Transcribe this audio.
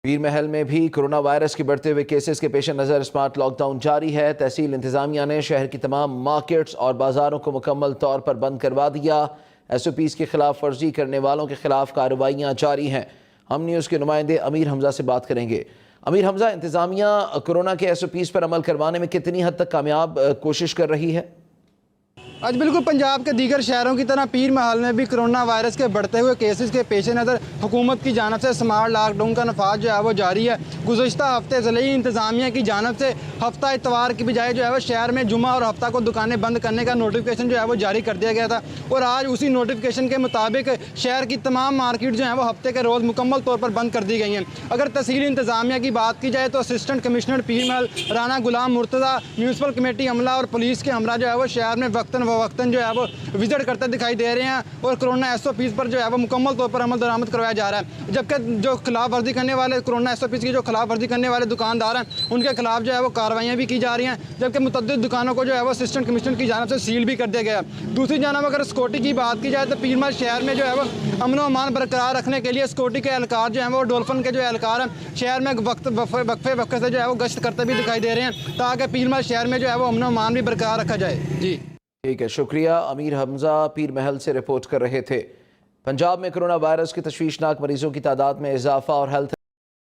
पीर महल में भी corona virus के बढ़ते हुए केसेस के पेश नज़र स्मार्ट लॉकडाउन जारी है। तहसील इंतजामिया ने शहर की तमाम मार्केट्स और बाजारों को मुकम्मल तौर पर बंद करवा दिया। SOPs की खिलाफ वर्जी करने वालों के खिलाफ कार्रवाइयाँ जारी हैं। हम न्यूज़ के नुमाइंदे अमीर हमजा से बात करेंगे। अमीर हमजा, इंतजामिया कोरोना के SOPs पर अमल करवाने में कितनी हद तक कामयाब कोशिश कर रही है? आज बिल्कुल पंजाब के दीगर शहरों की तरह पीर महल में भी कोरोना वायरस के बढ़ते हुए केसेस के पेश नज़र हुकूमत की जानब से स्मार्ट लॉकडाउन का नफाज जो है वो जारी है। गुज़श्ता हफ्ते ज़िले इंतज़ामिया की जानब से हफ्ता इतवार की बजाय जो है वो शहर में जुमा और हफ्ता को दुकानें बंद करने का नोटिफिकेशन जो है वो जारी कर दिया गया था और आज उसी नोटिफिकेशन के मुताबिक शहर की तमाम मार्केट जो है वो हफ्ते के रोज़ मुकम्मल तौर पर बंद कर दी गई हैं। अगर तहसील इंतज़ामिया की बात की जाए तो असिस्टेंट कमिश्नर पीर महल राना गुलाम मुर्तज़ा, म्यूनसिपल कमेटी अमला और पुलिस के हमरा जो है वो शहर में वक्तन जो है वो विजिट करते दिखाई दे रहे हैं और कोरोना SOPs पर जो है वो मुकम्मल तौर पर अमल दरामद करवाया जा रहा है। जबकि जो खिलाफ वर्जी करने वाले कोरोना SOPs की जो खिलाफ वर्जी करने वाले दुकानदार हैं उनके खिलाफ जो है वो कार्रवाइयाँ भी की जा रही हैं, जबकि मुतअद्दिद दुकानों को जो है वो असिस्टेंट कमिश्नर की जानब से सील भी कर दिया गया। दूसरी जानब अगर सिक्योरिटी की बात की जाए तो पीर महल शहर में जो है वो अमन व अमान बरकरार रखने के लिए सिक्योरिटी के एहलकार जो है वो डोल्फिन के जो एहलकार हैं शहर में वक्फे से जो है वो गश्त करते भी दिखाई दे रहे हैं ताकि पीर महल शहर में जो है वो अमन व अमान भी बरकरार रखा जाए। जी ठीक है, शुक्रिया। अमीर हमजा पीर महल से रिपोर्ट कर रहे थे। पंजाब में कोरोना वायरस के तशवीशनाक मरीजों की तादाद में इजाफा और हेल्थ